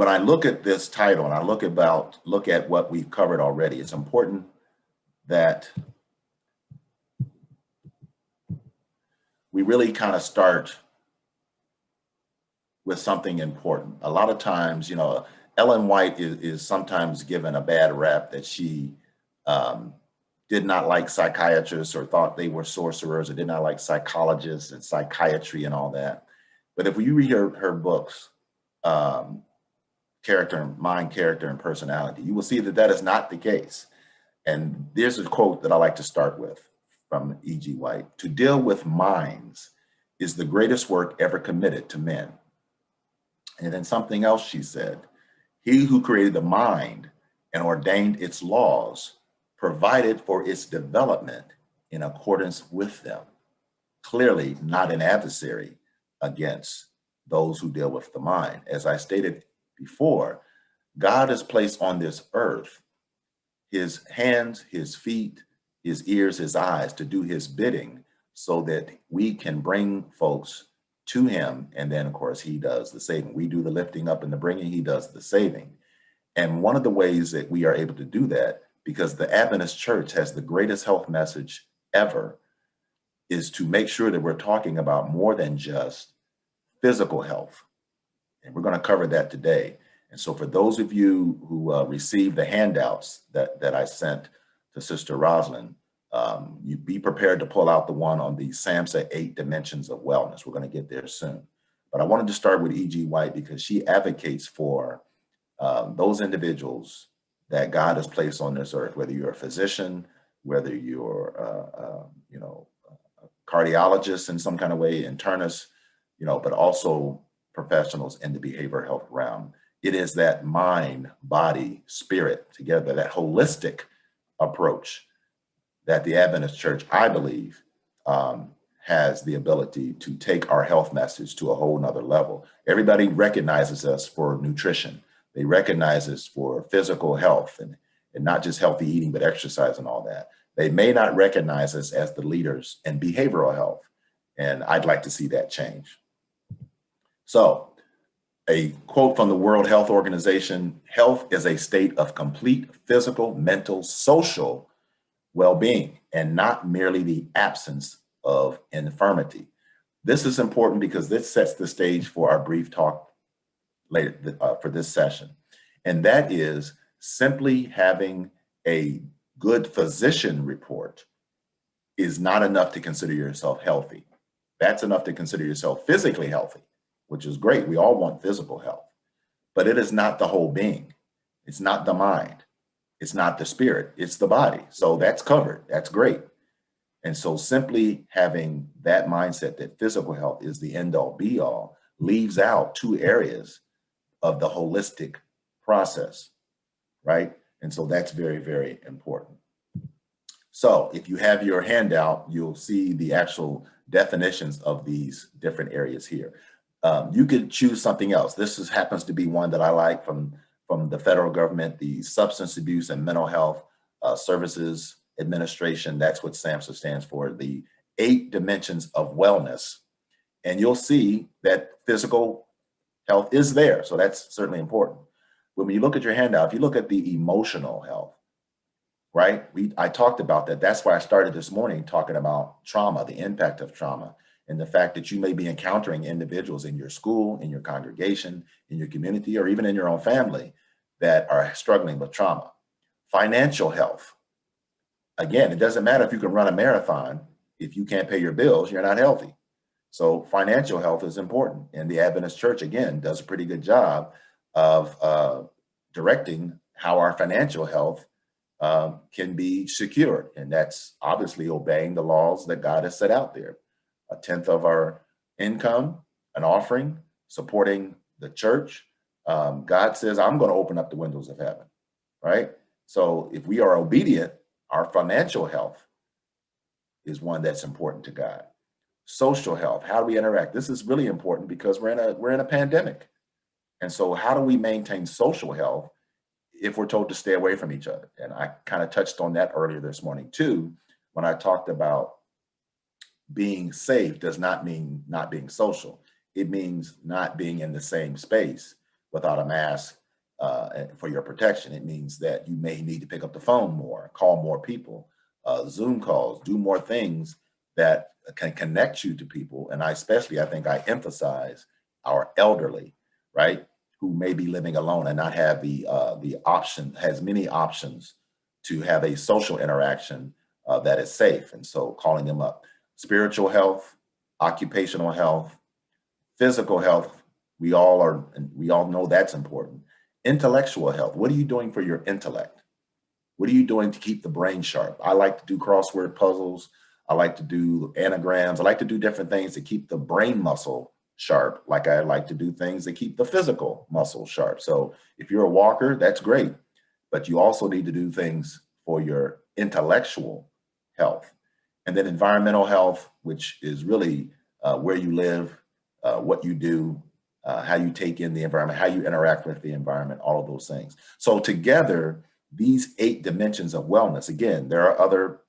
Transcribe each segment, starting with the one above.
when I look at this title and I look at what we've covered already, it's important that we really kind of start with something important. A lot of times, you know, Ellen White is sometimes given a bad rap that she did not like psychiatrists or thought they were sorcerers, or did not like psychologists and psychiatry and all that. But if you read her books, Mind, Character, and Personality, you will see that that is not the case. And there's a quote that I like to start with from E.G. White: "To deal with minds is the greatest work ever committed to men." And then something else she said: "He who created the mind and ordained its laws provided for its development in accordance with them." Clearly not an adversary against those who deal with the mind. As I stated before, God has placed on this earth his hands, his feet, his ears, his eyes to do his bidding so that we can bring folks to him. And then of course he does the saving. We do the lifting up and the bringing, he does the saving. And one of the ways that we are able to do that, because the Adventist Church has the greatest health message ever, is to make sure that we're talking about more than just physical health. And we're going to cover that today. And so for those of you who received the handouts that I sent to Sister Rosalind, you be prepared to pull out the one on the SAMHSA 8 dimensions of wellness. We're going to get there soon. But I wanted to start with E.G. White because she advocates for those individuals that God has placed on this earth, whether you're a physician, whether you're a cardiologist in some kind of way, internist, but also professionals in the behavioral health realm. It is that mind, body, spirit together, that holistic approach that the Adventist Church, I believe, has the ability to take our health message to a whole nother level. Everybody recognizes us for nutrition. They recognize us for physical health and not just healthy eating, but exercise and all that. They may not recognize us as the leaders in behavioral health. And I'd like to see that change. So a quote from the World Health Organization: "Health is a state of complete physical, mental, social well-being, and not merely the absence of infirmity." This is important because this sets the stage for our brief talk later for this session. And that is, simply having a good physician report is not enough to consider yourself healthy. That's enough to consider yourself physically healthy, which is great. We all want physical health, but it is not the whole being. It's not the mind. It's not the spirit. It's the body. So that's covered. That's great. And so simply having that mindset that physical health is the end all be all leaves out two areas of the holistic process, right? And so that's very, very important. So if you have your handout, you'll see the actual definitions of these different areas here. You could choose something else. This happens to be one that I like from the federal government, the Substance Abuse and Mental Health Services Administration. That's what SAMHSA stands for, the 8 dimensions of wellness. And you'll see that physical health is there. So that's certainly important. But when you look at your handout, if you look at the emotional health, right? I talked about that. That's why I started this morning talking about trauma, the impact of trauma, and the fact that you may be encountering individuals in your school, in your congregation, in your community, or even in your own family that are struggling with trauma. Financial health. Again, it doesn't matter if you can run a marathon. If you can't pay your bills, you're not healthy. So financial health is important. And the Adventist Church, again, does a pretty good job of directing how our financial health can be secured. And that's obviously obeying the laws that God has set out there. 1/10 of our income, an offering, supporting the church. God says, I'm going to open up the windows of heaven, right? So if we are obedient, our financial health is one that's important to God. Social health, how do we interact? This is really important because we're in a pandemic. And so how do we maintain social health if we're told to stay away from each other? And I kind of touched on that earlier this morning too, when I talked about being safe does not mean not being social. It means not being in the same space without a mask for your protection. It means that you may need to pick up the phone more, call more people, Zoom calls, do more things that can connect you to people. And I think I emphasize our elderly, right, who may be living alone and not have the option, has many options to have a social interaction that is safe. And so calling them up. Spiritual health, occupational health, physical health, we all know that's important. Intellectual health, what are you doing for your intellect? What are you doing to keep the brain sharp? I like to do crossword puzzles. I like to do anagrams. I like to do different things to keep the brain muscle sharp. Like I like to do things that keep the physical muscle sharp. So if you're a walker, that's great. But you also need to do things for your intellectual health. And then environmental health, which is really where you live, what you do, how you take in the environment, how you interact with the environment, all of those things. So together, these 8 dimensions of wellness, again, there are other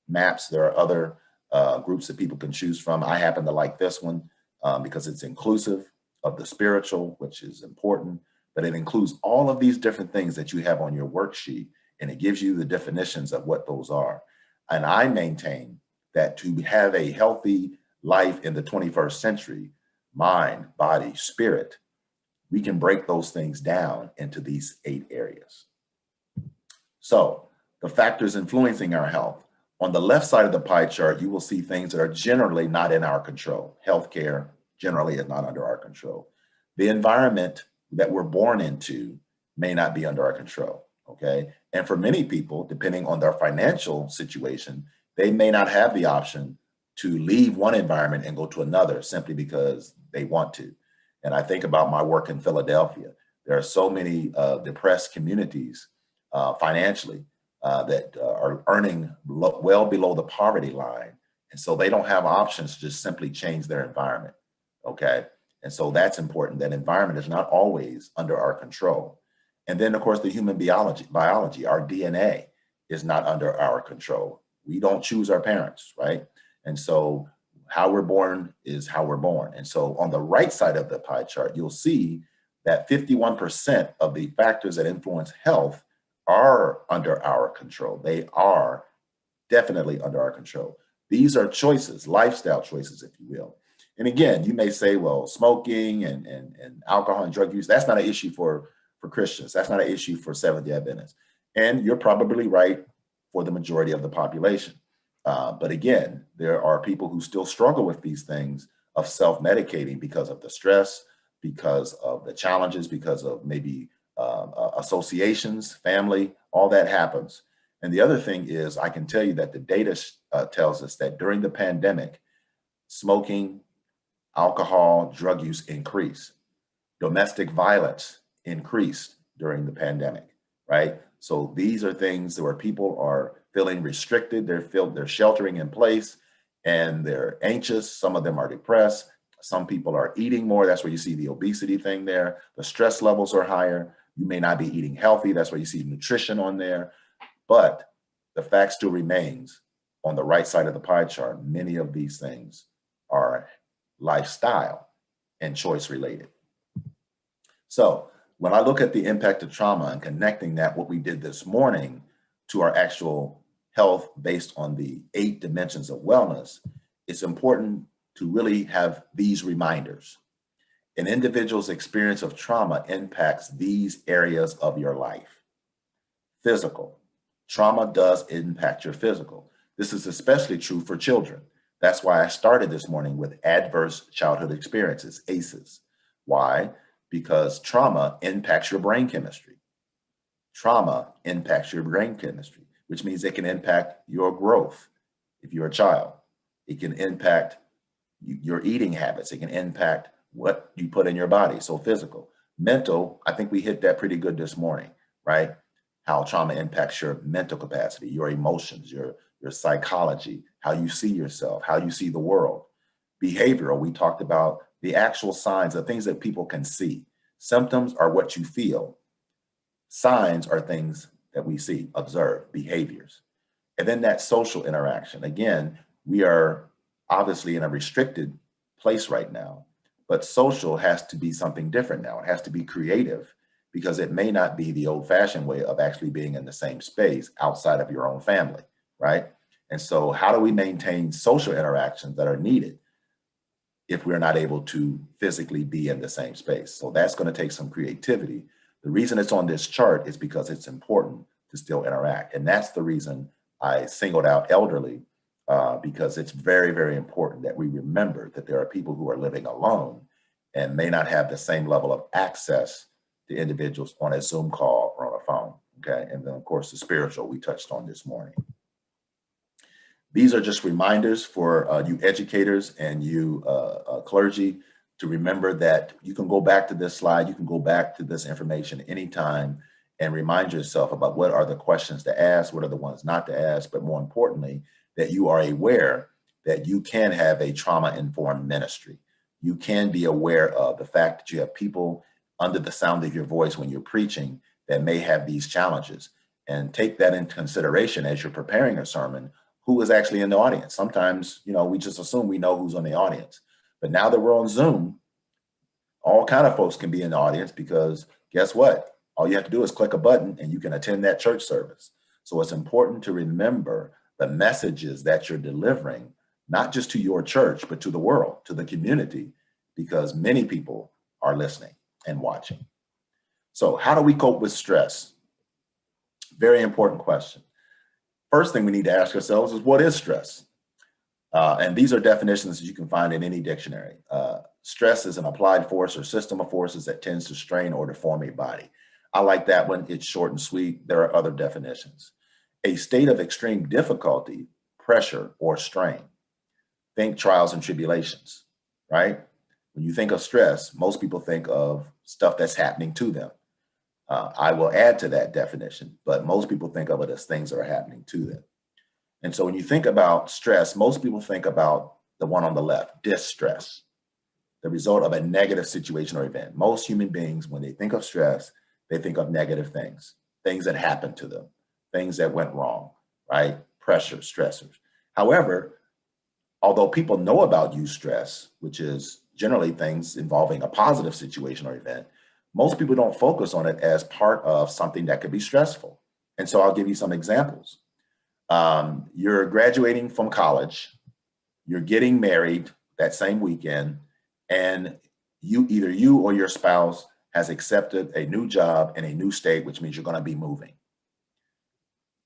maps, there are other groups that people can choose from. I happen to like this one because it's inclusive of the spiritual, which is important, but it includes all of these different things that you have on your worksheet, and it gives you the definitions of what those are. And I maintain that to have a healthy life in the 21st century, mind, body, spirit, we can break those things down into these 8 areas. So the factors influencing our health. On the left side of the pie chart, you will see things that are generally not in our control. Healthcare generally is not under our control. The environment that we're born into may not be under our control, okay? And for many people, depending on their financial situation, they may not have the option to leave one environment and go to another simply because they want to. And I think about my work in Philadelphia. There are so many depressed communities financially that are earning well below the poverty line. And so they don't have options to just simply change their environment, okay? And so that's important. That environment is not always under our control. And then, of course, the human biology, our DNA is not under our control. We don't choose our parents, right? And so how we're born is how we're born. And so on the right side of the pie chart, you'll see that 51% of the factors that influence health are under our control. They are definitely under our control. These are choices, lifestyle choices, if you will. And again, you may say, well, smoking and alcohol and drug use, that's not an issue for Christians. That's not an issue for Seventh-day Adventists. And you're probably right for the majority of the population. But again, there are people who still struggle with these things of self-medicating because of the stress, because of the challenges, because of maybe associations, family, all that happens. And the other thing is, I can tell you that the data tells us that during the pandemic, smoking, alcohol, drug use increased. Domestic violence increased during the pandemic, right? So these are things where people are feeling restricted, they're sheltering in place, and they're anxious. Some of them are depressed. Some people are eating more. That's where you see the obesity thing there. The stress levels are higher. You may not be eating healthy. That's where you see nutrition on there. But the fact still remains, on the right side of the pie chart, many of these things are lifestyle and choice related. So when I look at the impact of trauma and connecting that, what we did this morning, to our actual health based on the 8 dimensions of wellness, it's important to really have these reminders. An individual's experience of trauma impacts these areas of your life. Physical. Trauma does impact your physical. This is especially true for children. That's why I started this morning with adverse childhood experiences, ACEs. Why? Because trauma impacts your brain chemistry. Trauma impacts your brain chemistry, which means it can impact your growth if you're a child. It can impact your eating habits. It can impact what you put in your body, so physical. Mental, I think we hit that pretty good this morning, right? How trauma impacts your mental capacity, your emotions, your psychology, how you see yourself, how you see the world. Behavioral, we talked about the actual signs, the things that people can see. Symptoms are what you feel. Signs are things that we see, observe, behaviors. And then that social interaction. Again, we are obviously in a restricted place right now, But social has to be something different now. It has to be creative, because it may not be the old-fashioned way of actually being in the same space outside of your own family, right? And so how do we maintain social interactions that are needed if we're not able to physically be in the same space? So that's going to take some creativity. The reason it's on this chart is because it's important to still interact. And that's the reason I singled out elderly, because it's very, very important that we remember that there are people who are living alone and may not have the same level of access to individuals on a Zoom call or on a phone, okay? And then of course the spiritual we touched on this morning. These are just reminders for you educators and you clergy to remember that you can go back to this slide, you can go back to this information anytime and remind yourself about what are the questions to ask, what are the ones not to ask, but more importantly, that you are aware that you can have a trauma-informed ministry. You can be aware of the fact that you have people under the sound of your voice when you're preaching that may have these challenges, and take that into consideration as you're preparing a sermon. Who is actually in the audience? Sometimes, you know, we just assume we know who's in the audience, but now that we're on Zoom, all kind of folks can be in the audience, because guess what? All you have to do is click a button and you can attend that church service. So it's important to remember the messages that you're delivering, not just to your church, but to the world, to the community, because many people are listening and watching. So how do we cope with stress? Very important question. First thing we need to ask ourselves is, what is stress? And these are definitions that you can find in any dictionary. Stress is an applied force or system of forces that tends to strain or deform a body. I like that one. It's short and sweet. There are other definitions. A state of extreme difficulty, pressure, or strain. Think trials and tribulations, right? When you think of stress, most people think of stuff that's happening to them. I will add to that definition, but most people think of it as things that are happening to them. And so when you think about stress, most people think about the one on the left, distress, the result of a negative situation or event. Most human beings, when they think of stress, they think of negative things that happened to them, things that went wrong, right? Pressure, stressors. However, although people know about eustress, which is generally things involving a positive situation or event, most people don't focus on it as part of something that could be stressful. And so I'll give you some examples. You're graduating from college, you're getting married that same weekend, and either you or your spouse has accepted a new job in a new state, which means you're going to be moving.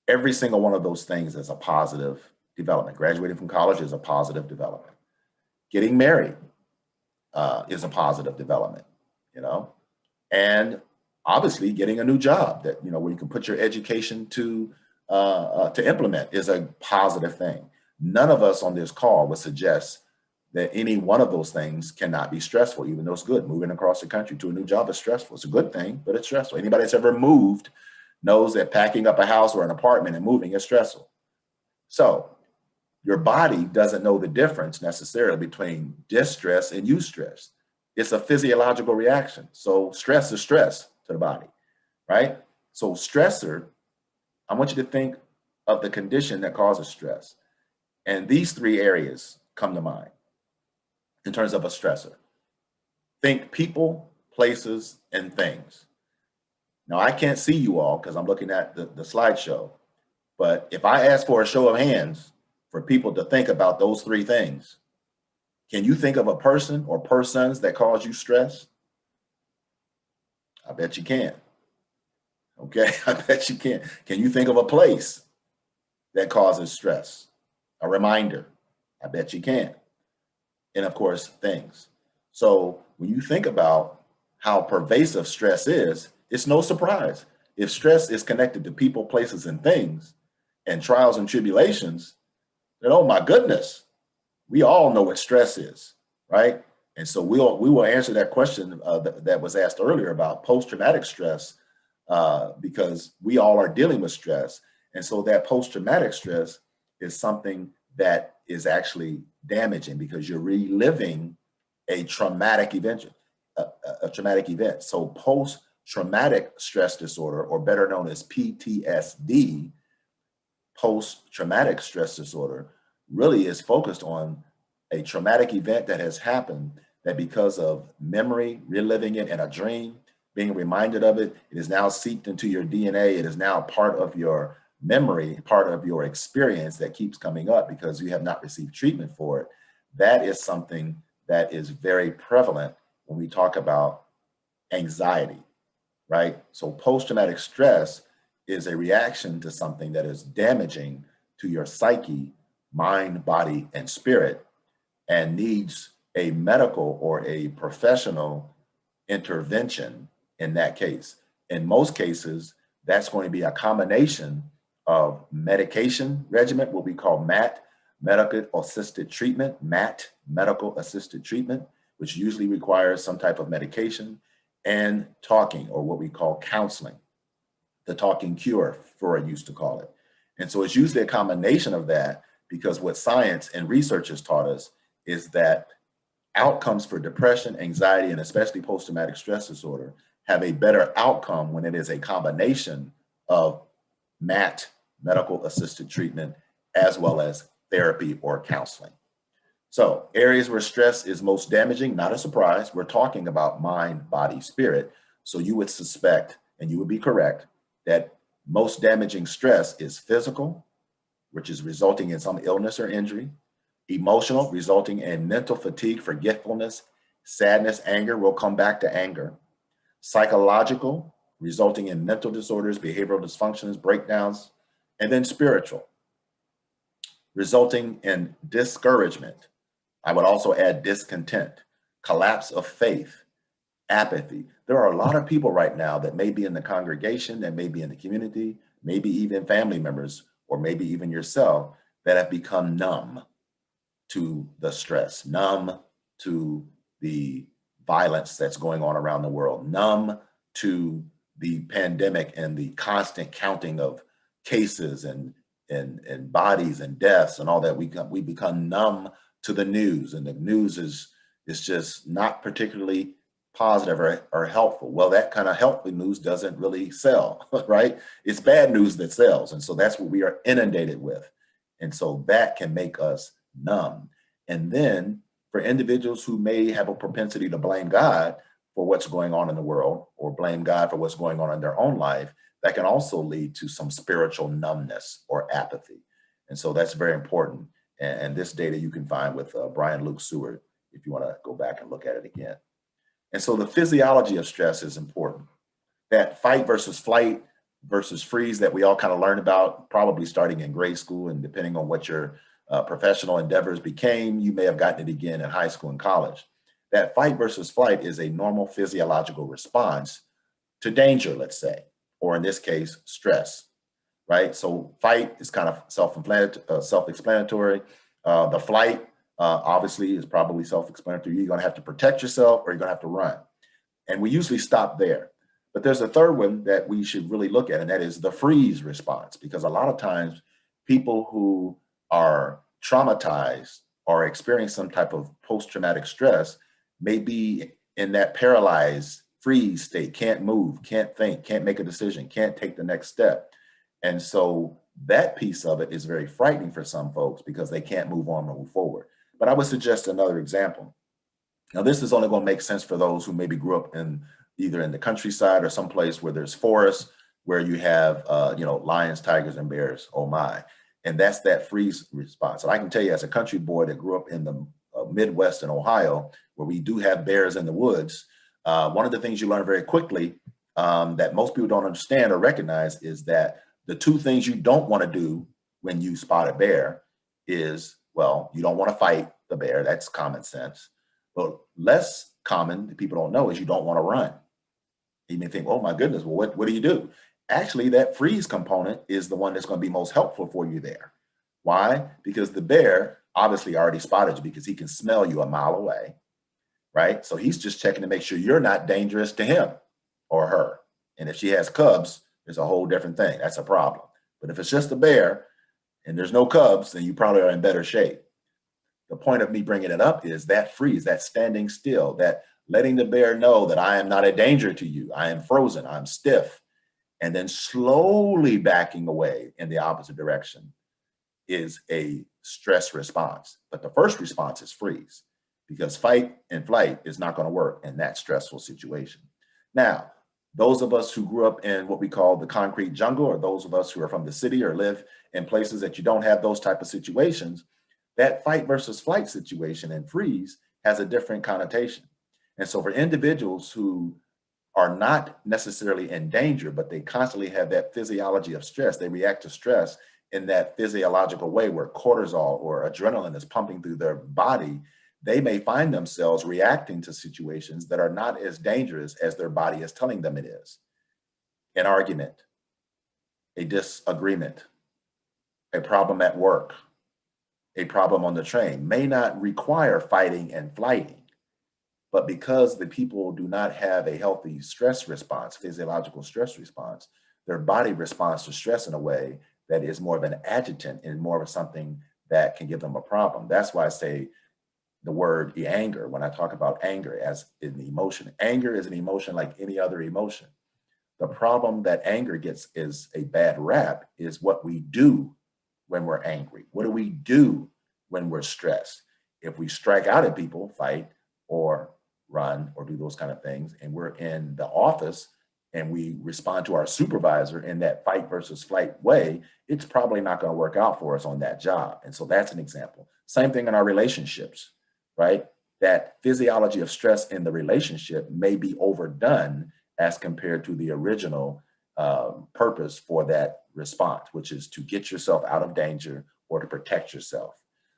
Every single one of those things is a positive development. Graduating from college is a positive development. Getting married is a positive development, you know, and obviously getting a new job that, you know, where you can put your education to implement is a positive thing. None of us on this call would suggest that any one of those things cannot be stressful, even though it's good. Moving across the country to a new job is stressful. It's a good thing, but it's stressful. Anybody that's ever moved knows that packing up a house or an apartment and moving is stressful. So your body doesn't know the difference necessarily between distress and eustress. It's a physiological reaction. So stress is stress to the body, right? So stressor, I want you to think of the condition that causes stress. And these three areas come to mind in terms of a stressor. Think people, places, and things. Now, I can't see you all because I'm looking at the slideshow, but if I ask for a show of hands for people to think about those three things, can you think of a person or persons that cause you stress? I bet you can. Okay, I bet you can. Can you think of a place that causes stress? A reminder? I bet you can. And of course, things. So when you think about how pervasive stress is, it's no surprise. If stress is connected to people, places, and things, and trials and tribulations, then oh my goodness, we all know what stress is, right? And so we will answer that question that was asked earlier about post-traumatic stress, because we all are dealing with stress. And so that post-traumatic stress is something that is actually damaging because you're reliving a traumatic event, a traumatic event. So post-traumatic stress disorder, or better known as PTSD, post-traumatic stress disorder, really is focused on a traumatic event that has happened that because of memory, reliving it in a dream, being reminded of it, it is now seeped into your DNA. It is now part of your memory, part of your experience that keeps coming up because you have not received treatment for it. That is something that is very prevalent when we talk about anxiety, right? So post-traumatic stress is a reaction to something that is damaging to your psyche, mind, body, and spirit, and needs a medical or a professional intervention in that case. In most cases, that's going to be a combination of medication regimen, what we call MAT, medical assisted treatment, MAT, medical assisted treatment, which usually requires some type of medication, and talking, or what we call counseling, the talking cure, Freud used to call it. And so it's usually a combination of that, because what science and research has taught us is that outcomes for depression, anxiety, and especially post-traumatic stress disorder have a better outcome when it is a combination of MAT, medical assisted treatment, as well as therapy or counseling. So areas where stress is most damaging, not a surprise, we're talking about mind, body, spirit. So you would suspect, and you would be correct, that most damaging stress is physical, which is resulting in some illness or injury; emotional, resulting in mental fatigue, forgetfulness, sadness, anger. We'll come back to anger; psychological, resulting in mental disorders, behavioral dysfunctions, breakdowns; and then spiritual, resulting in discouragement. I would also add discontent, collapse of faith, apathy. There are a lot of people right now that may be in the congregation, that may be in the community, maybe even family members, or maybe even yourself, that have become numb to the stress, numb to the violence that's going on around the world, numb to the pandemic and the constant counting of cases and bodies and deaths and all that. We become numb to the news, and the news is just not particularly positive or helpful. Well, that kind of helpful news doesn't really sell, right? It's bad news that sells. And so that's what we are inundated with. And so that can make us numb. And then for individuals who may have a propensity to blame God for what's going on in the world, or blame God for what's going on in their own life, that can also lead to some spiritual numbness or apathy. And so that's very important. And this data you can find with Brian Luke Seward, if you want to go back and look at it again. And so the physiology of stress is important. That fight versus flight versus freeze that we all kind of learned about, probably starting in grade school, and depending on what your professional endeavors became, you may have gotten it again in high school and college. That fight versus flight is a normal physiological response to danger, let's say, or in this case, stress, right? So fight is kind of self-explanatory. The flight, obviously, is probably self-explanatory. You're going to have to protect yourself, or you're going to have to run. And we usually stop there. But there's a third one that we should really look at, and that is the freeze response, because a lot of times people who are traumatized or experience some type of post-traumatic stress may be in that paralyzed freeze state, can't move, can't think, can't make a decision, can't take the next step. And so that piece of it is very frightening for some folks because they can't move on or move forward. But I would suggest another example. Now, this is only going to make sense for those who maybe grew up in either in the countryside or someplace where there's forests, where you have, lions, tigers, and bears. Oh my. And that's that freeze response. And I can tell you, as a country boy that grew up in the Midwest in Ohio, where we do have bears in the woods, one of the things you learn very quickly that most people don't understand or recognize is that the two things you don't want to do when you spot a bear is, well, you don't want to fight the bear. That's common sense. But less common that people don't know is you don't want to run. You may think, oh my goodness, well, what do you do? Actually, that freeze component is the one that's going to be most helpful for you there. Why? Because the bear obviously already spotted you because he can smell you a mile away, right? So he's just checking to make sure you're not dangerous to him or her. And if she has cubs, it's a whole different thing. That's a problem. But if it's just a bear and there's no cubs, then you probably are in better shape. The point of me bringing it up is that freeze, that standing still, that letting the bear know that I am not a danger to you. I am frozen, I'm stiff. And then slowly backing away in the opposite direction is a stress response. But the first response is freeze. because fight and flight is not going to work in that stressful situation. Now, those of us who grew up in what we call the concrete jungle, or those of us who are from the city or live in places that you don't have those type of situations, that fight versus flight situation and freeze has a different connotation. And so for individuals who are not necessarily in danger, but they constantly have that physiology of stress, they react to stress in that physiological way where cortisol or adrenaline is pumping through their body, they may find themselves reacting to situations that are not as dangerous as their body is telling them it is. An argument, a disagreement, a problem at work, a problem on the train may not require fighting and flighting, but because the people do not have a healthy stress response, physiological stress response, their body responds to stress in a way that is more of an adjutant and more of something that can give them a problem. That's why I say the word anger, when I talk about anger as an emotion. Anger is an emotion like any other emotion. The problem that anger gets is a bad rap is what we do when we're angry. What do we do when we're stressed? If we strike out at people, fight or run or do those kind of things, and we're in the office and we respond to our supervisor in that fight versus flight way, it's probably not going to work out for us on that job. And so that's an example. Same thing in our relationships, right? That physiology of stress in the relationship may be overdone as compared to the original purpose for that response, which is to get yourself out of danger or to protect yourself.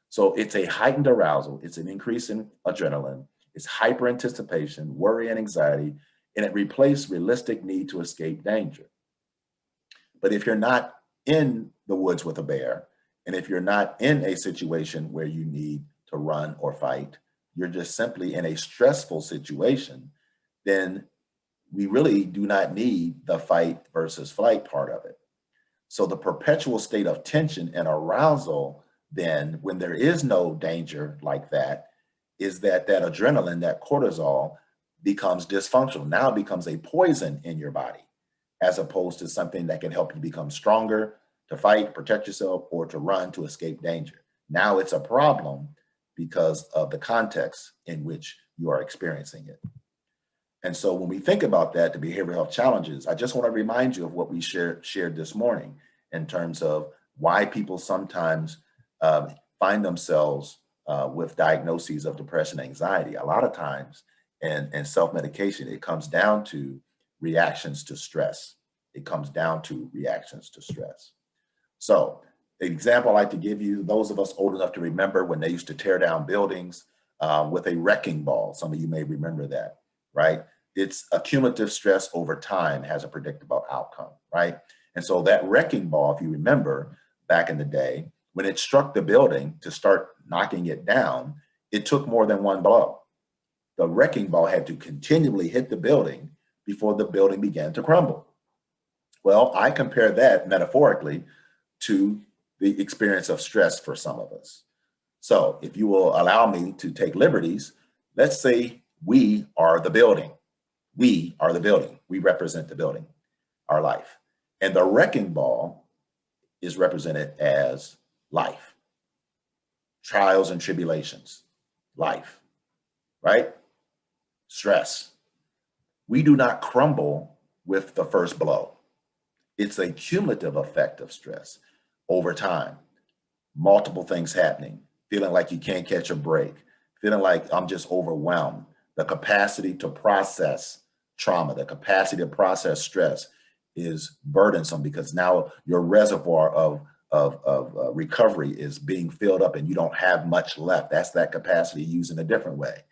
So it's a heightened arousal. It's an increase in adrenaline. It's hyper anticipation, worry and anxiety, and it replaced realistic need to escape danger. But if you're not in the woods with a bear, and if you're not in a situation where you need to run or fight, you're just simply in a stressful situation, then we really do not need the fight versus flight part of it. So the perpetual state of tension and arousal, then when there is no danger like that, is that adrenaline, that cortisol becomes dysfunctional. Now it becomes a poison in your body, as opposed to something that can help you become stronger, to fight, protect yourself, or to run, to escape danger. Now it's a problem because of the context in which you are experiencing it. And so when we think about that, the behavioral health challenges, I just want to remind you of what we shared this morning in terms of why people sometimes find themselves with diagnoses of depression and anxiety. A lot of times in self-medication, it comes down to reactions to stress. It comes down to reactions to stress. So the example I like to give you, those of us old enough to remember when they used to tear down buildings with a wrecking ball. Some of you may remember that, right? It's accumulative stress over time has a predictable outcome, right? And so that wrecking ball, if you remember back in the day, when it struck the building to start knocking it down, it took more than one blow. The wrecking ball had to continually hit the building before the building began to crumble. Well, I compare that metaphorically to the experience of stress for some of us. So if you will allow me to take liberties, let's say we are the building. We are the building. We represent the building, our life. And the wrecking ball is represented as life. Trials and tribulations, life, right? Stress. We do not crumble with the first blow. It's a cumulative effect of stress over time. Multiple things happening, feeling like you can't catch a break, feeling like I'm just overwhelmed. The capacity to process trauma, the capacity to process stress is burdensome because now your reservoir of recovery is being filled up and you don't have much left. That's that capacity used in a different way.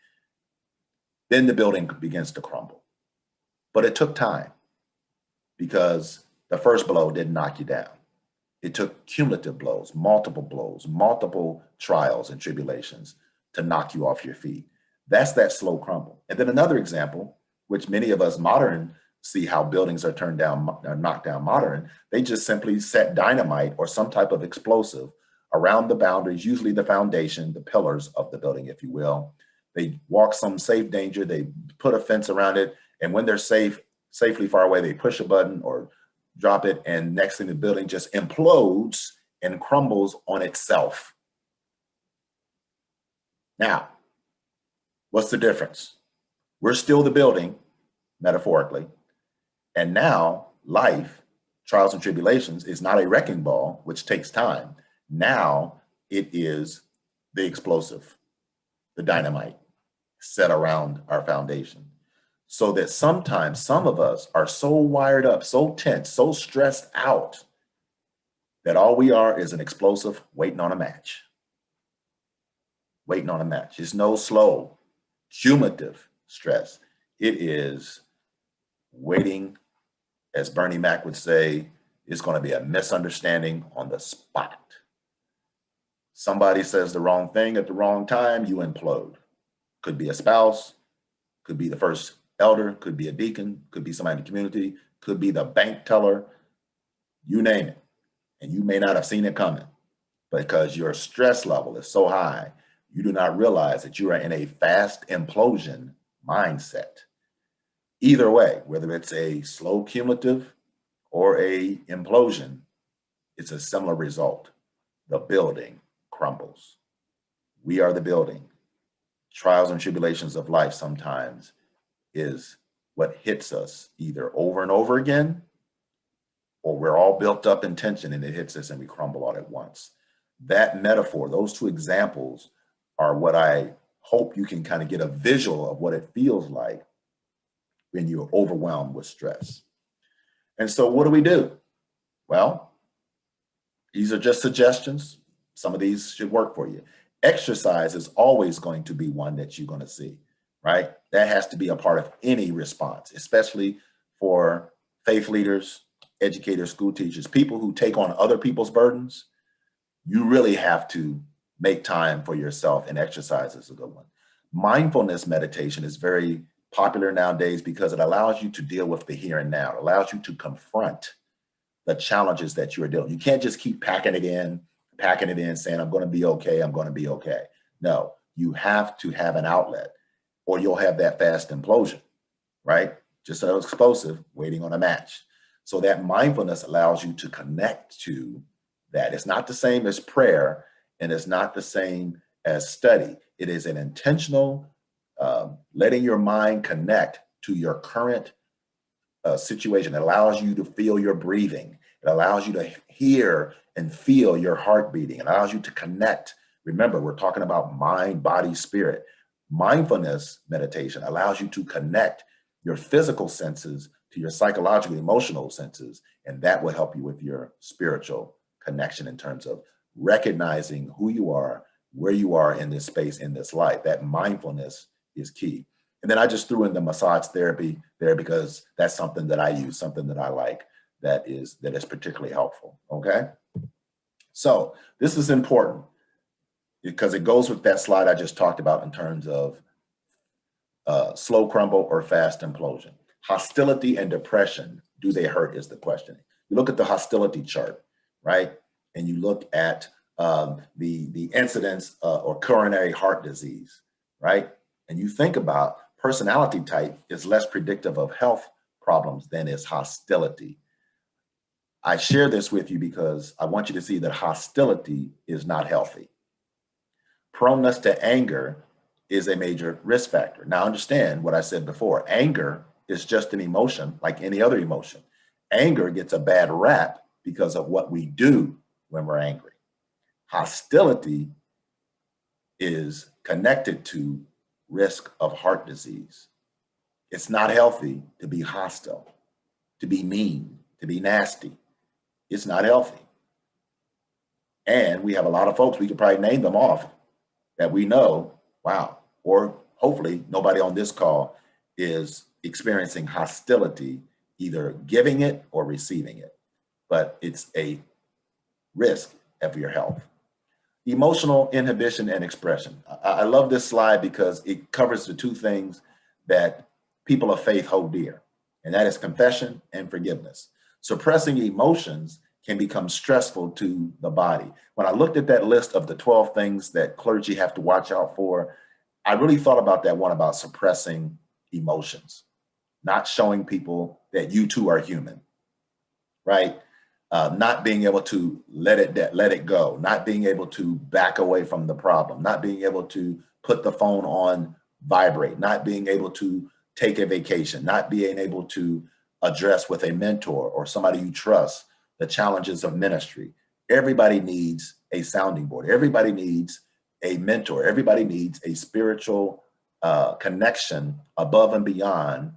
Then the building begins to crumble. But it took time because the first blow didn't knock you down. It took cumulative blows, multiple trials and tribulations to knock you off your feet. That's that slow crumble. And then another example, which many of us modern see how buildings are turned down, knocked down modern, they just simply set dynamite or some type of explosive around the boundaries, usually the foundation, the pillars of the building, if you will. They walk some safe danger, they put a fence around it, and when they're safely far away, they push a button or drop it, and next thing the building just implodes and crumbles on itself. Now, What's the difference? We're still the building, metaphorically. And now life, trials and tribulations, is not a wrecking ball, which takes time. Now it is the explosive, the dynamite set around our foundation. So that sometimes some of us are so wired up, so tense, so stressed out that all we are is an explosive waiting on a match. Waiting on a match. It's no slow, cumulative stress. It is waiting, as Bernie Mac would say, it's going to be a misunderstanding on the spot. Somebody says the wrong thing at the wrong time, you implode. Could be a spouse, could be the first elder, could be a deacon, could be somebody in the community, could be the bank teller, you name it. And you may not have seen it coming, because your stress level is so high, you do not realize that you are in a fast implosion mindset. Either way, whether it's a slow cumulative or a implosion, it's a similar result. The building crumbles. We are the building. Trials and tribulations of life sometimes is what hits us either over and over again, or we're all built up in tension and it hits us and we crumble all at once. That metaphor, those two examples are what I hope you can kind of get a visual of what it feels like when you're overwhelmed with stress. And so what do? Well, these are just suggestions. Some of these should work for you. Exercise is always going to be one that you're going to see, right? That has to be a part of any response, especially for faith leaders, educators, school teachers, people who take on other people's burdens. You really have to make time for yourself, and exercise is a good one. Mindfulness meditation is very popular nowadays because it allows you to deal with the here and now. It allows you to confront the challenges that you're dealing. You can't just keep packing it in, saying, I'm going to be okay, I'm going to be okay. No, you have to have an outlet, or you'll have that fast implosion, right? Just so explosive, waiting on a match. So that mindfulness allows you to connect to that. It's not the same as prayer, and it's not the same as study. It is an intentional letting your mind connect to your current situation. It allows you to feel your breathing. It allows you to hear and feel your heart beating. It allows you to connect. Remember, we're talking about mind, body, spirit. Mindfulness meditation allows you to connect your physical senses to your psychological, emotional senses, and that will help you with your spiritual connection in terms of recognizing who you are, where you are in this space, in this life. That mindfulness is key. And then I just threw in the massage therapy there because that's something that I use, something that I like, that is particularly helpful, okay? So this is important because it goes with that slide I just talked about in terms of slow crumble or fast implosion. Hostility and depression, do they hurt is the question. You look at the hostility chart, right? And you look at the incidence or coronary heart disease, right? And you think about personality type is less predictive of health problems than is hostility. I share this with you because I want you to see that hostility is not healthy. Proneness to anger is a major risk factor. Now understand what I said before. Anger is just an emotion like any other emotion. Anger gets a bad rap because of what we do when we're angry. Hostility is connected to risk of heart disease. It's not healthy to be hostile, to be mean, to be nasty. It's not healthy. And we have a lot of folks, we could probably name them off, that we know, wow, or hopefully nobody on this call is experiencing hostility, either giving it or receiving it, but it's a risk of your health. Emotional inhibition and expression. I love this slide because it covers the two things that people of faith hold dear, and that is confession and forgiveness. Suppressing emotions can become stressful to the body. When I looked at that list of the 12 things that clergy have to watch out for, I really thought about that one about suppressing emotions, not showing people that you too are human, right? Not being able to let it go, not being able to back away from the problem, not being able to put the phone on vibrate, not being able to take a vacation, not being able to address with a mentor or somebody you trust the challenges of ministry. Everybody needs a sounding board. Everybody needs a mentor. Everybody needs a spiritual connection above and beyond,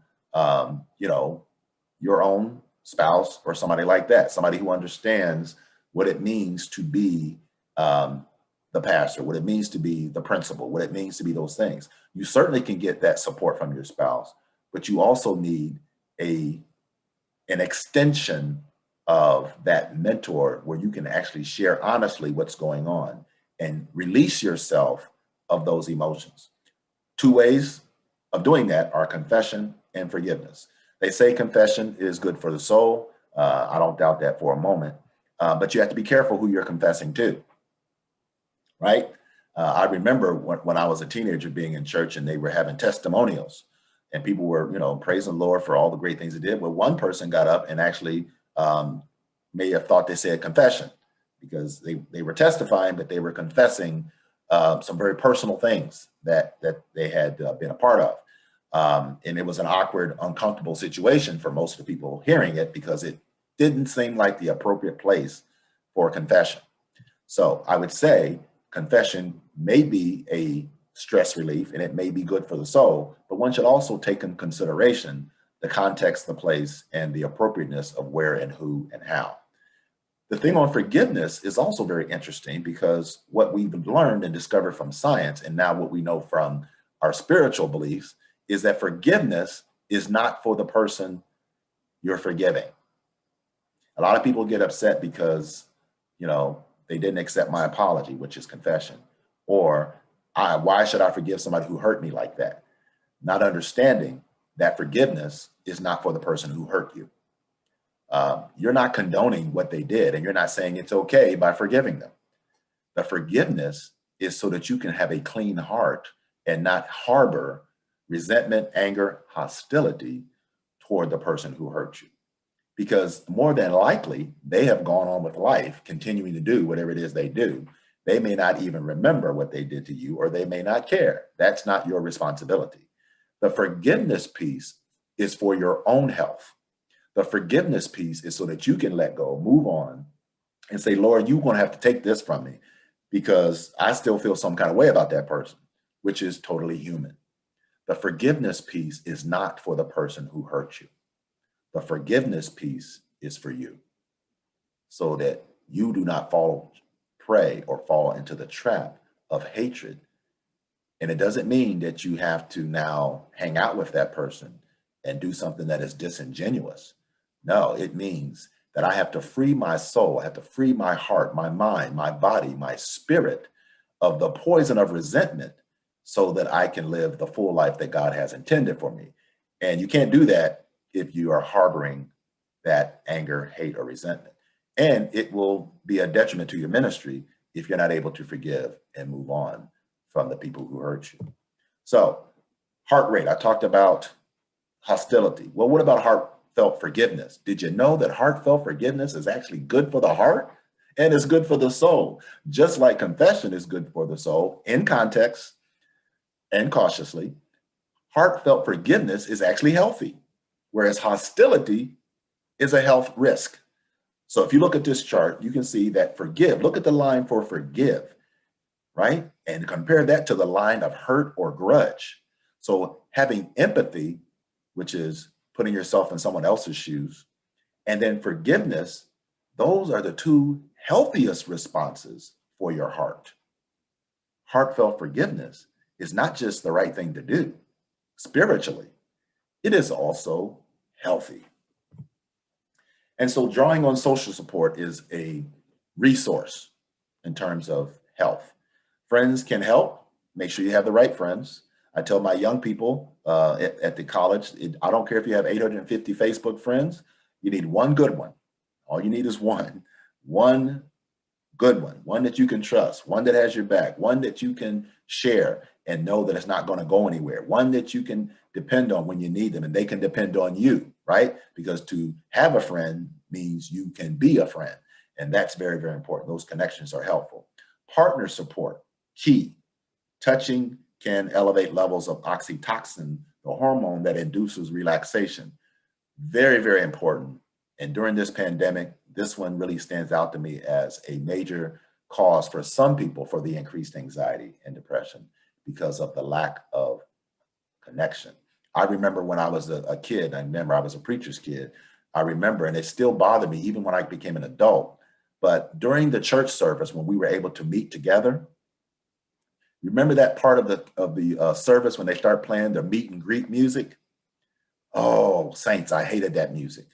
your own spouse or somebody like that, somebody who understands what it means to be the pastor, what it means to be the principal, what it means to be those things. You certainly can get that support from your spouse, but you also need an extension of that mentor where you can actually share honestly what's going on and release yourself of those emotions. Two ways of doing that are confession and forgiveness. They say confession is good for the soul. I don't doubt that for a moment, but you have to be careful who you're confessing to, right? I remember when I was a teenager being in church and they were having testimonials and people were, praising the Lord for all the great things they did. Well, one person got up and actually may have thought they said confession because they were testifying, but they were confessing some very personal things that they had been a part of. And it was an awkward, uncomfortable situation for most of the people hearing it because it didn't seem like the appropriate place for confession. So I would say confession may be a stress relief and it may be good for the soul, but one should also take in consideration the context, the place, and the appropriateness of where and who and how. The thing on forgiveness is also very interesting because what we've learned and discovered from science, and now what we know from our spiritual beliefs, is that forgiveness is not for the person you're forgiving. A lot of people get upset because, they didn't accept my apology, which is confession. Or why should I forgive somebody who hurt me like that? Not understanding that forgiveness is not for the person who hurt you. You're not condoning what they did, and you're not saying it's okay by forgiving them. The forgiveness is so that you can have a clean heart and not harbor resentment, anger, hostility toward the person who hurt you. Because more than likely, they have gone on with life, continuing to do whatever it is they do. They may not even remember what they did to you, or they may not care. That's not your responsibility. The forgiveness piece is for your own health. The forgiveness piece is so that you can let go, move on, and say, Lord, you're going to have to take this from me because I still feel some kind of way about that person, which is totally human. The forgiveness piece is not for the person who hurt you. The forgiveness piece is for you so that you do not fall prey or fall into the trap of hatred. And it doesn't mean that you have to now hang out with that person and do something that is disingenuous. No, it means that I have to free my soul. I have to free my heart, my mind, my body, my spirit of the poison of resentment so that I can live the full life that God has intended for me. And you can't do that if you are harboring that anger, hate, or resentment. And it will be a detriment to your ministry if you're not able to forgive and move on from the people who hurt you. So heart rate, I talked about hostility. Well, what about heartfelt forgiveness? Did you know that heartfelt forgiveness is actually good for the heart and it's good for the soul? Just like confession is good for the soul in context and cautiously, heartfelt forgiveness is actually healthy, whereas hostility is a health risk. So if you look at this chart, you can see that forgive, look at the line for forgive, right? And compare that to the line of hurt or grudge. So having empathy, which is putting yourself in someone else's shoes, and then forgiveness, those are the two healthiest responses for your heart. Heartfelt forgiveness is not just the right thing to do spiritually, it is also healthy. And so drawing on social support is a resource in terms of health. Friends can help. Make sure you have the right friends. I tell my young people at the college, I don't care if you have 850 Facebook friends, you need one good one. All you need is one good one that you can trust, one that has your back, one that you can share and know that it's not going to go anywhere, one that you can depend on when you need them and they can depend on you, right? Because to have a friend means you can be a friend. And that's very, very important. Those connections are helpful. Partner support, key. Touching can elevate levels of oxytocin, the hormone that induces relaxation. Very, very important. And during this pandemic, this one really stands out to me as a major cause for some people for the increased anxiety and depression because of the lack of connection. I remember when I was a kid, I remember I was a preacher's kid. I remember, and it still bothered me even when I became an adult, but during the church service, when we were able to meet together, remember that part of the service when they start playing the meet and greet music? Oh, saints, I hated that music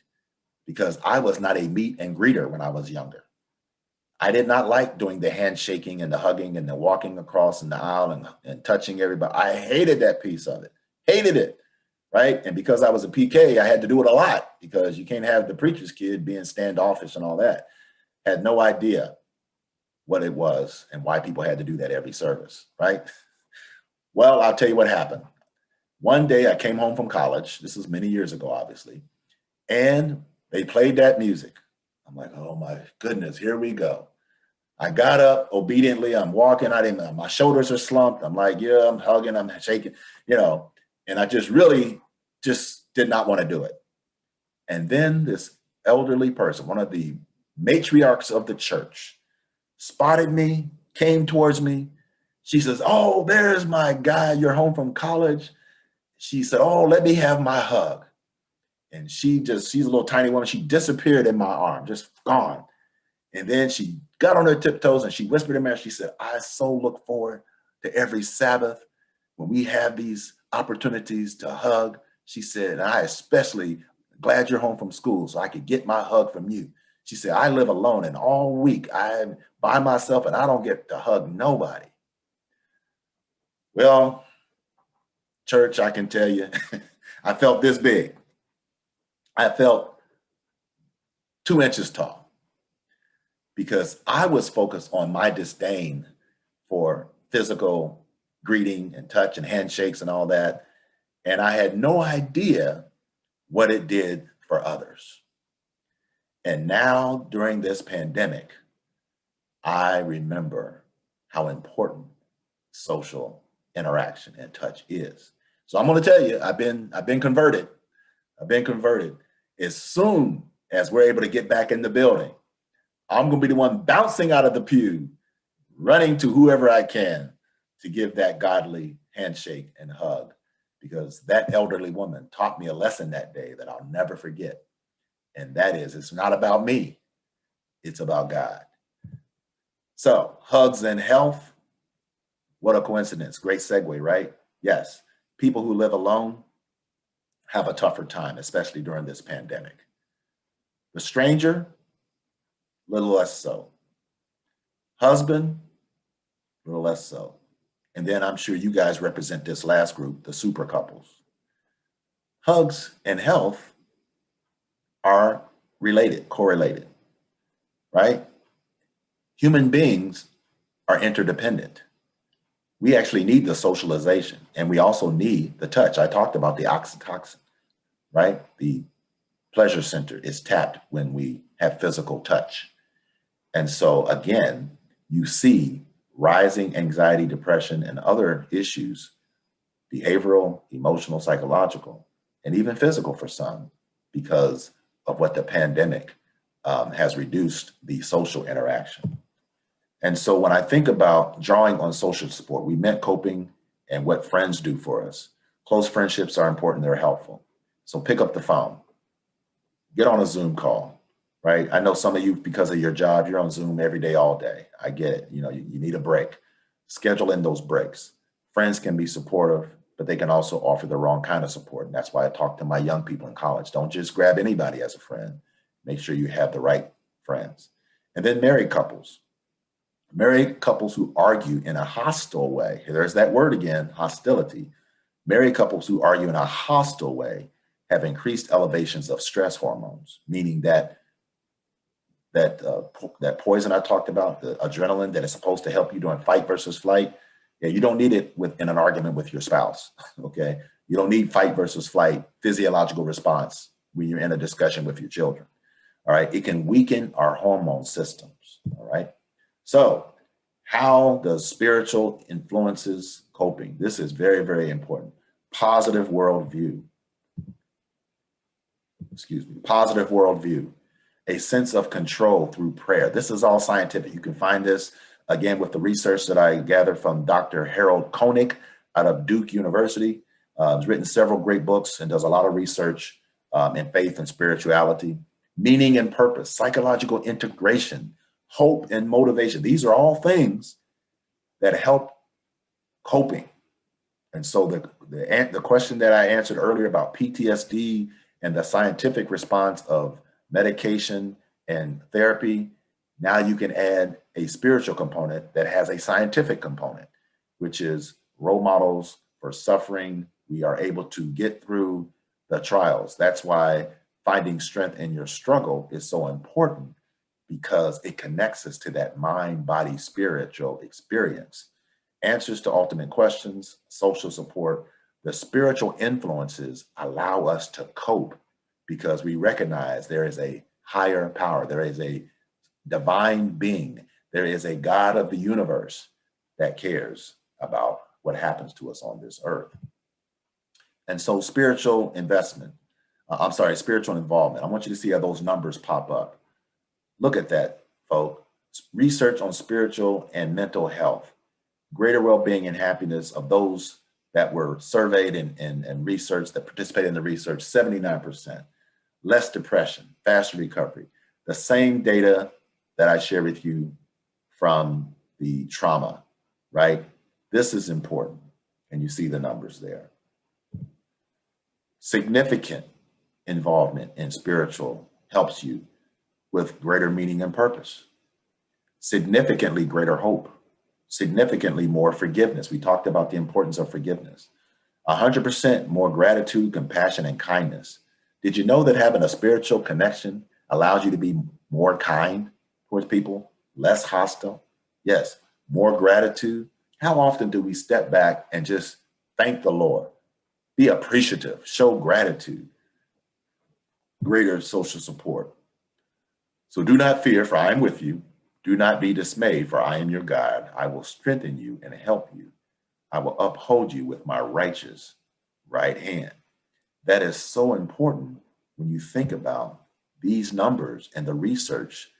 because I was not a meet and greeter when I was younger. I did not like doing the handshaking and the hugging and the walking across in the aisle and touching everybody. I hated that piece of it, hated it, right? And because I was a PK, I had to do it a lot because you can't have the preacher's kid being standoffish and all that. Had no idea what it was and why people had to do that every service, right? Well, I'll tell you what happened. One day I came home from college. This was many years ago, obviously, and they played that music. I'm like, oh my goodness, here we go. I got up obediently. I'm walking. My shoulders are slumped. I'm like, yeah, I'm hugging, I'm shaking, and I just really did not want to do it. And then this elderly person, one of the matriarchs of the church, spotted me, came towards me. She says, oh, there's my guy. You're home from college. She said, oh, let me have my hug. And she's a little tiny woman. She disappeared in my arm, just gone. And then she got on her tiptoes and she whispered in my ear. She said, I so look forward to every Sabbath when we have these opportunities to hug. She said, I especially glad you're home from school so I could get my hug from you. She said, I live alone and all week I'm by myself and I don't get to hug nobody. Well, church, I can tell you, I felt this big. I felt 2 inches tall because I was focused on my disdain for physical greeting and touch and handshakes and all that. And I had no idea what it did for others. And now during this pandemic, I remember how important social interaction and touch is. So I'm going to tell you, I've been converted. I've been converted. As soon as we're able to get back in the building, I'm going to be the one bouncing out of the pew, running to whoever I can to give that godly handshake and hug, because that elderly woman taught me a lesson that day that I'll never forget. And that is, it's not about me, it's about God. So hugs and health, what a coincidence. Great segue, right? Yes, people who live alone have a tougher time, especially during this pandemic. The stranger, a little less so. Husband, a little less so. And then I'm sure you guys represent this last group, the super couples. Hugs and health are related, correlated, right? Human beings are interdependent. We actually need the socialization and we also need the touch. I talked about the oxytocin, right? The pleasure center is tapped when we have physical touch. And so again, you see rising anxiety, depression, and other issues, behavioral, emotional, psychological, and even physical for some, because of what the pandemic has reduced the social interaction. And so when I think about drawing on social support, we meant coping and what friends do for us. Close friendships are important, they're helpful. So pick up the phone, get on a Zoom call, right? I know some of you, because of your job, you're on Zoom every day, all day. I get it, you need a break. Schedule in those breaks. Friends can be supportive, but they can also offer the wrong kind of support. And that's why I talk to my young people in college. Don't just grab anybody as a friend. Make sure you have the right friends. And then married couples. Married couples who argue in a hostile way. There's that word again, hostility. Married couples who argue in a hostile way have increased elevations of stress hormones, meaning that poison I talked about, the adrenaline that is supposed to help you during fight versus flight. Yeah, you don't need it in an argument with your spouse, okay? You don't need fight versus flight physiological response when you're in a discussion with your children, all right? It can weaken our hormone systems, all right? So How does spiritual influences coping? This is very, very important. Positive worldview. Excuse me. Positive worldview. A sense of control through prayer. This is all scientific. You can find this again with the research that I gathered from Dr. Harold Koenig out of Duke University. He's written several great books and does a lot of research in faith and spirituality. Meaning and purpose, psychological integration, hope and motivation. These are all things that help coping. And so the question that I answered earlier about PTSD and the scientific response of medication and therapy, now you can add a spiritual component that has a scientific component, which is role models for suffering. We are able to get through the trials. That's why finding strength in your struggle is so important, because it connects us to that mind, body, spiritual experience. Answers to ultimate questions, social support, the spiritual influences allow us to cope because we recognize there is a higher power, there is a divine being, there is a God of the universe that cares about what happens to us on this earth. And so spiritual involvement. I want you to see how those numbers pop up. Look at that, folks. Research on spiritual and mental health, greater well-being and happiness of those that were surveyed and researched, that participated in the research, 79%. Less depression, faster recovery. The same data that I share with you from the trauma, right? This is important, and you see the numbers there. Significant involvement in spiritual helps you with greater meaning and purpose. Significantly greater hope. Significantly more forgiveness. We talked about the importance of forgiveness. 100% more gratitude, compassion, and kindness. Did you know that having a spiritual connection allows you to be more kind towards people, less hostile? Yes, more gratitude. How often do we step back and just thank the Lord? Be appreciative, show gratitude, greater social support. So do not fear, for I am with you. Do not be dismayed, for I am your God. I will strengthen you and help you. I will uphold you with my righteous right hand. That is so important when you think about these numbers and the research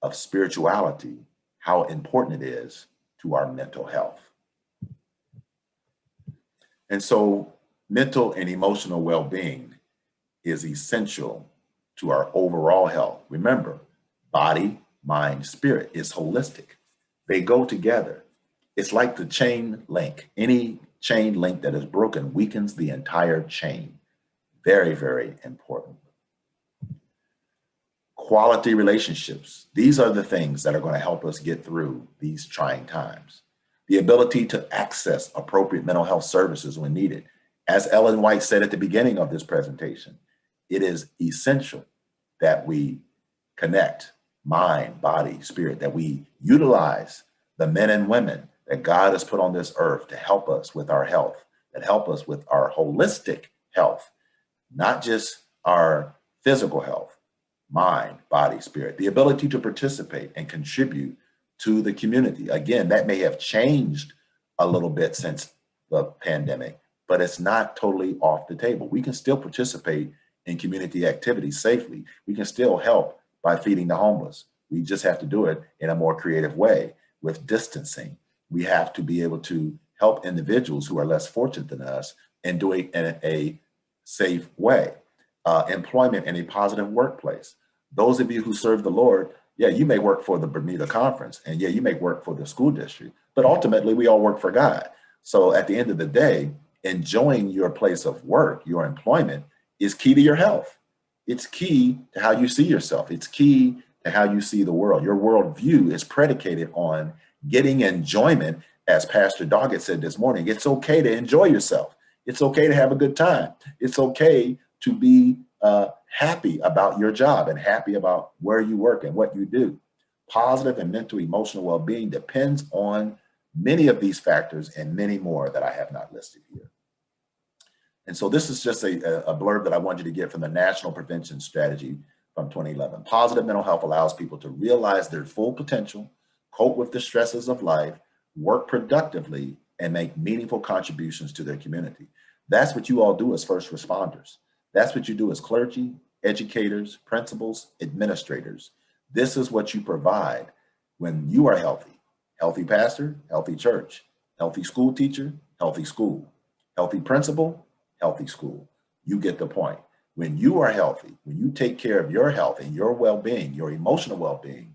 of spirituality, how important it is to our mental health. And so mental and emotional well-being is essential to our overall health. Remember, body, mind, spirit is holistic. They go together. It's like the chain link. Any chain link that is broken weakens the entire chain. Very, very important. Quality relationships. These are the things that are going to help us get through these trying times. The ability to access appropriate mental health services when needed. As Ellen White said at the beginning of this presentation, it is essential that we connect mind, body, spirit, that we utilize the men and women that God has put on this earth to help us with our health, that help us with our holistic health, not just our physical health, mind, body, spirit, the ability to participate and contribute to the community. Again, that may have changed a little bit since the pandemic, but it's not totally off the table. We can still participate in community activities safely. We can still help by feeding the homeless. We just have to do it in a more creative way with distancing. We have to be able to help individuals who are less fortunate than us and do it in a safe way. Employment in a positive workplace. Those of you who serve the Lord, yeah, you may work for the Bermuda Conference, and yeah, you may work for the school district, but ultimately we all work for God. So at the end of the day, enjoying your place of work, your employment, is key to your health. It's key to how you see yourself. It's key to how you see the world. Your worldview is predicated on getting enjoyment. As Pastor Doggett said this morning, it's okay to enjoy yourself. It's okay to have a good time. It's okay to be happy about your job and happy about where you work and what you do. Positive and mental emotional well-being depends on many of these factors and many more that I have not listed here. And so this is just a blurb that I want you to get from the National Prevention Strategy from 2011. Positive mental health allows people to realize their full potential, cope with the stresses of life, work productively, and make meaningful contributions to their community. That's what you all do as first responders. That's what you do as clergy, educators, principals, administrators. This is what you provide when you are healthy. Healthy pastor, healthy church. Healthy school teacher, healthy school. Healthy principal, healthy school. You get the point. When you are healthy, when you take care of your health and your well-being, your emotional well-being,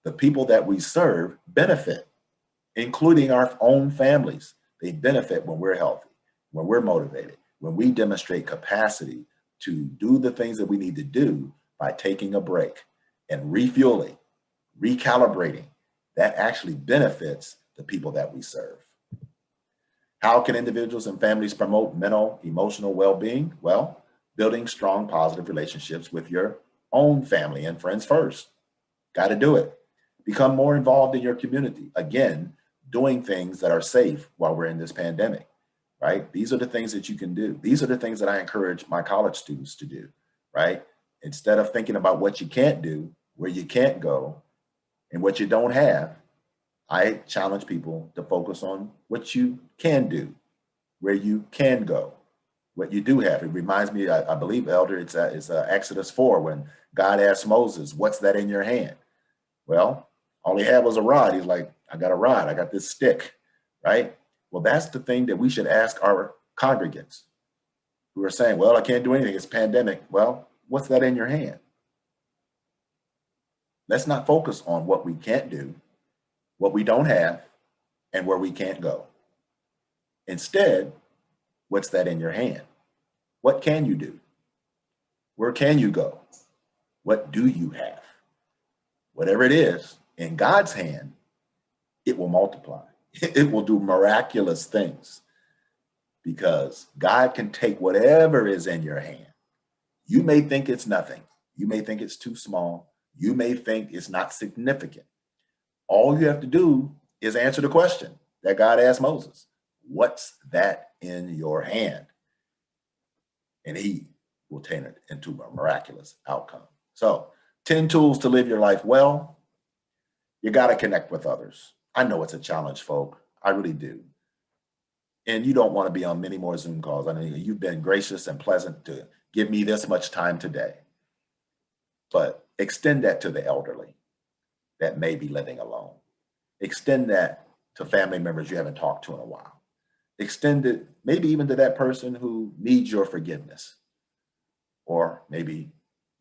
the people that we serve benefit, including our own families. They benefit when we're healthy, when we're motivated, when we demonstrate capacity to do the things that we need to do by taking a break and refueling, recalibrating. That actually benefits the people that we serve. How can individuals and families promote mental, emotional well-being? Well, building strong, positive relationships with your own family and friends first. Got to do it. Become more involved in your community. Again, doing things that are safe while we're in this pandemic, right? These are the things that you can do. These are the things that I encourage my college students to do, right? Instead of thinking about what you can't do, where you can't go, and what you don't have, I challenge people to focus on what you can do, where you can go, what you do have. It reminds me, I believe, Elder, it's Exodus 4 when God asked Moses, what's that in your hand? Well, all he had was a rod. He's like, I got a rod, I got this stick, right? Well, that's the thing that we should ask our congregants who are saying, well, I can't do anything, it's pandemic. Well, what's that in your hand? Let's not focus on what we can't do, what we don't have, and where we can't go. Instead, what's that in your hand? What can you do? Where can you go? What do you have? Whatever it is, in God's hand, it will multiply. It will do miraculous things because God can take whatever is in your hand. You may think it's nothing. You may think it's too small. You may think it's not significant. All you have to do is answer the question that God asked Moses. What's that in your hand? And he will turn it into a miraculous outcome. So 10 tools to live your life well. You got to connect with others. I know it's a challenge, folk. I really do. And you don't want to be on many more Zoom calls. I mean, you've been gracious and pleasant to give me this much time today. But extend that to the elderly that may be living alone. Extend that to family members you haven't talked to in a while. Extend it maybe even to that person who needs your forgiveness, or maybe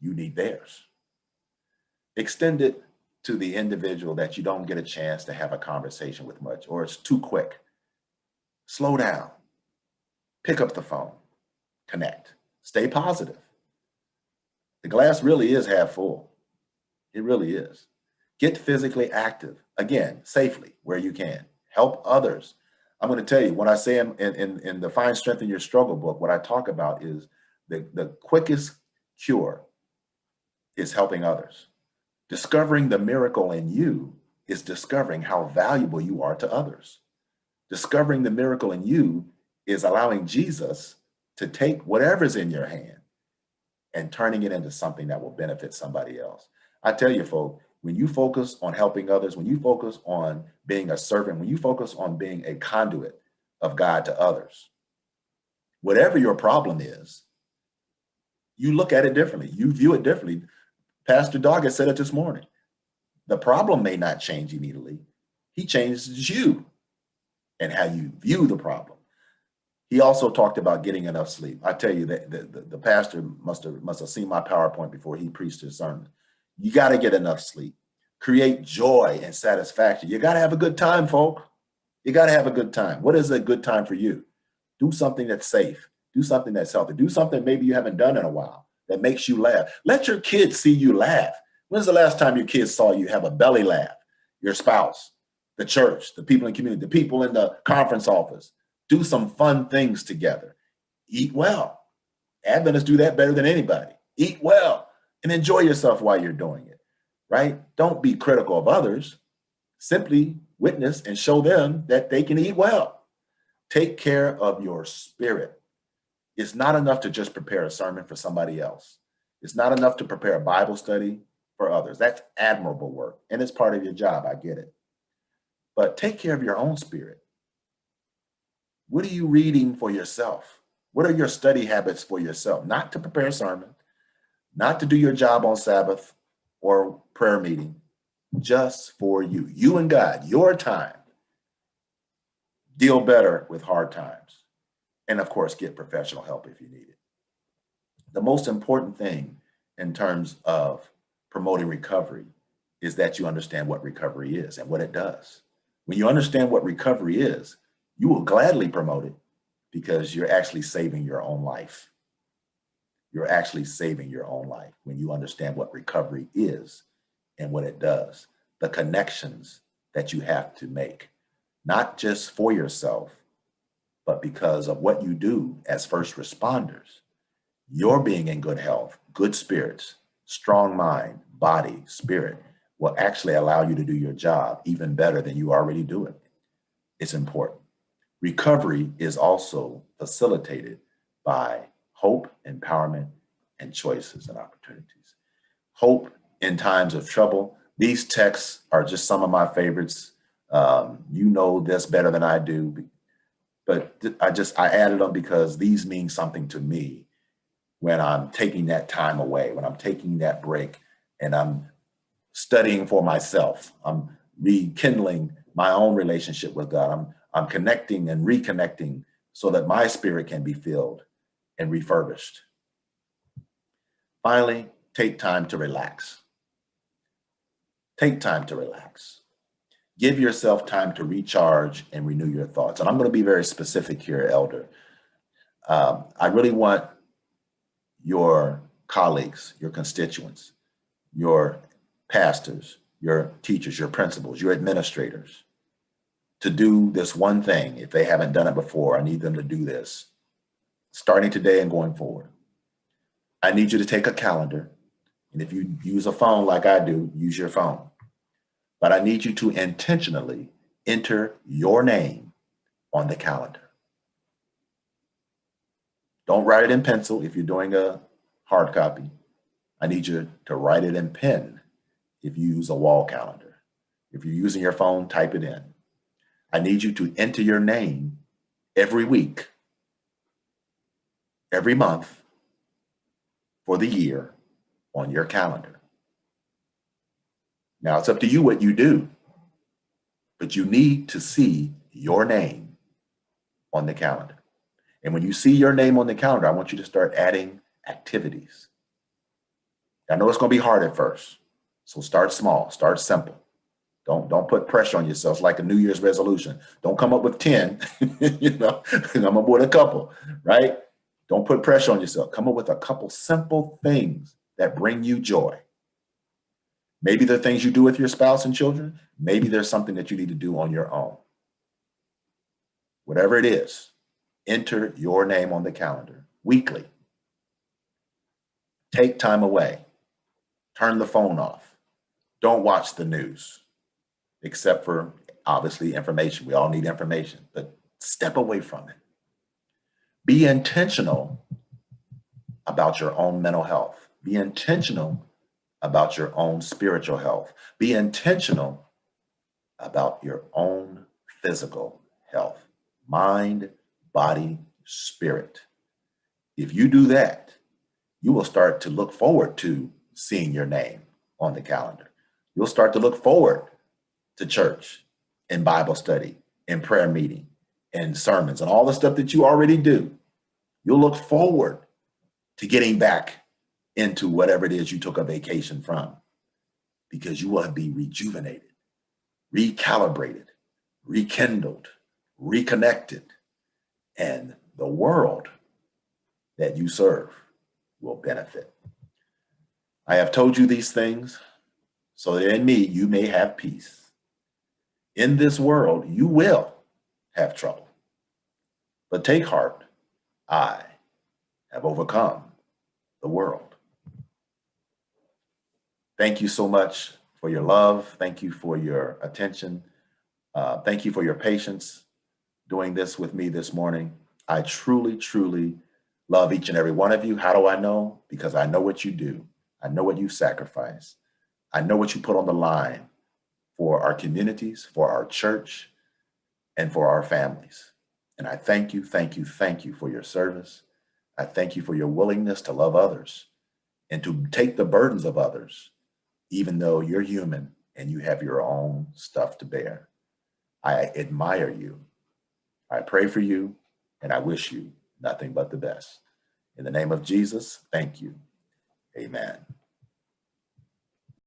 you need theirs. Extend it to the individual that you don't get a chance to have a conversation with much, or it's too quick. Slow down, pick up the phone, connect, stay positive. The glass really is half full. It really is. Get physically active, again, safely where you can. Help others. I'm going to tell you, what I say in the Find Strength in Your Struggle book, what I talk about is the quickest cure is helping others. Discovering the miracle in you is discovering how valuable you are to others. Discovering the miracle in you is allowing Jesus to take whatever's in your hand and turning it into something that will benefit somebody else. I tell you, folks, when you focus on helping others, when you focus on being a servant, when you focus on being a conduit of God to others, whatever your problem is, you look at it differently. You view it differently. Pastor Doggett said it this morning. The problem may not change immediately. He changes you and how you view the problem. He also talked about getting enough sleep. I tell you that the pastor must have seen my PowerPoint before he preached his sermon. You got to get enough sleep. Create joy and satisfaction. You got to have a good time, folk. You got to have a good time. What is a good time for you? Do something that's safe. Do something that's healthy. Do something maybe you haven't done in a while that makes you laugh. Let your kids see you laugh. When's the last time your kids saw you have a belly laugh? Your spouse, the church, the people in the community, the people in the conference office. Do some fun things together. Eat well. Adventists do that better than anybody. Eat well and enjoy yourself while you're doing it, right? Don't be critical of others. Simply witness and show them that they can eat well. Take care of your spirit. It's not enough to just prepare a sermon for somebody else. It's not enough to prepare a Bible study for others. That's admirable work, and it's part of your job. I get it. but take care of your own spirit. What are you reading for yourself? What are your study habits for yourself? Not to prepare a sermon, not to do your job on Sabbath or prayer meeting, just for you. You and God, your time. Deal better with hard times. And of course, get professional help if you need it. The most important thing in terms of promoting recovery is that you understand what recovery is and what it does. When you understand what recovery is, you will gladly promote it because you're actually saving your own life. You're actually saving your own life when you understand what recovery is and what it does, the connections that you have to make, not just for yourself, but because of what you do as first responders. Your being in good health, good spirits, strong mind, body, spirit will actually allow you to do your job even better than you already do it. It's important. Recovery is also facilitated by hope, empowerment, and choices and opportunities. Hope in times of trouble. These texts are just some of my favorites. You know this better than I do, but I added them because these mean something to me when I'm taking that time away, when I'm taking that break and I'm studying for myself. I'm rekindling my own relationship with God. I'm connecting and reconnecting so that my spirit can be filled and refurbished. Finally, take time to relax. Take time to relax. Give yourself time to recharge and renew your thoughts. And I'm going to be very specific here, Elder. I really want your colleagues, your constituents, your pastors, your teachers, your principals, your administrators to do this one thing. If they haven't done it before, I need them to do this starting today and going forward. I need you to take a calendar. And if you use a phone like I do, use your phone. But I need you to intentionally enter your name on the calendar. Don't write it in pencil if you're doing a hard copy. I need you to write it in pen if you use a wall calendar. If you're using your phone, type it in. I need you to enter your name every week, every month, for the year on your calendar. Now, it's up to you what you do, but you need to see your name on the calendar. And when you see your name on the calendar, I want you to start adding activities. I know it's going to be hard at first, so start small, start simple. Don't put pressure on yourself. It's like a New Year's resolution. Don't come up with 10, come up with a couple, right? Don't put pressure on yourself. Come up with a couple simple things that bring you joy. Maybe they're things you do with your spouse and children. Maybe there's something that you need to do on your own. Whatever it is, enter your name on the calendar weekly. Take time away. Turn the phone off. Don't watch the news, except for obviously information. We all need information, but step away from it. Be intentional about your own mental health. Be intentional about your own spiritual health. Be intentional about your own physical health, mind, body, spirit. If you do that, you will start to look forward to seeing your name on the calendar. You'll start to look forward to church and Bible study and prayer meeting and sermons and all the stuff that you already do. You'll look forward to getting back into whatever it is you took a vacation from, because you will be rejuvenated, recalibrated, rekindled, reconnected, and the world that you serve will benefit. I have told you these things so that in me you may have peace. In this world you will have trouble, but take heart, I have overcome the world. Thank you so much for your love. Thank you for your attention. Thank you for your patience doing this with me this morning. I truly, truly love each and every one of you. How do I know? Because I know what you do. I know what you sacrifice. I know what you put on the line for our communities, for our church, and for our families. And I thank you, thank you, thank you for your service. I thank you for your willingness to love others and to take the burdens of others, even though you're human and you have your own stuff to bear. I admire you. I pray for you, and I wish you nothing but the best. In the name of Jesus, thank you. Amen.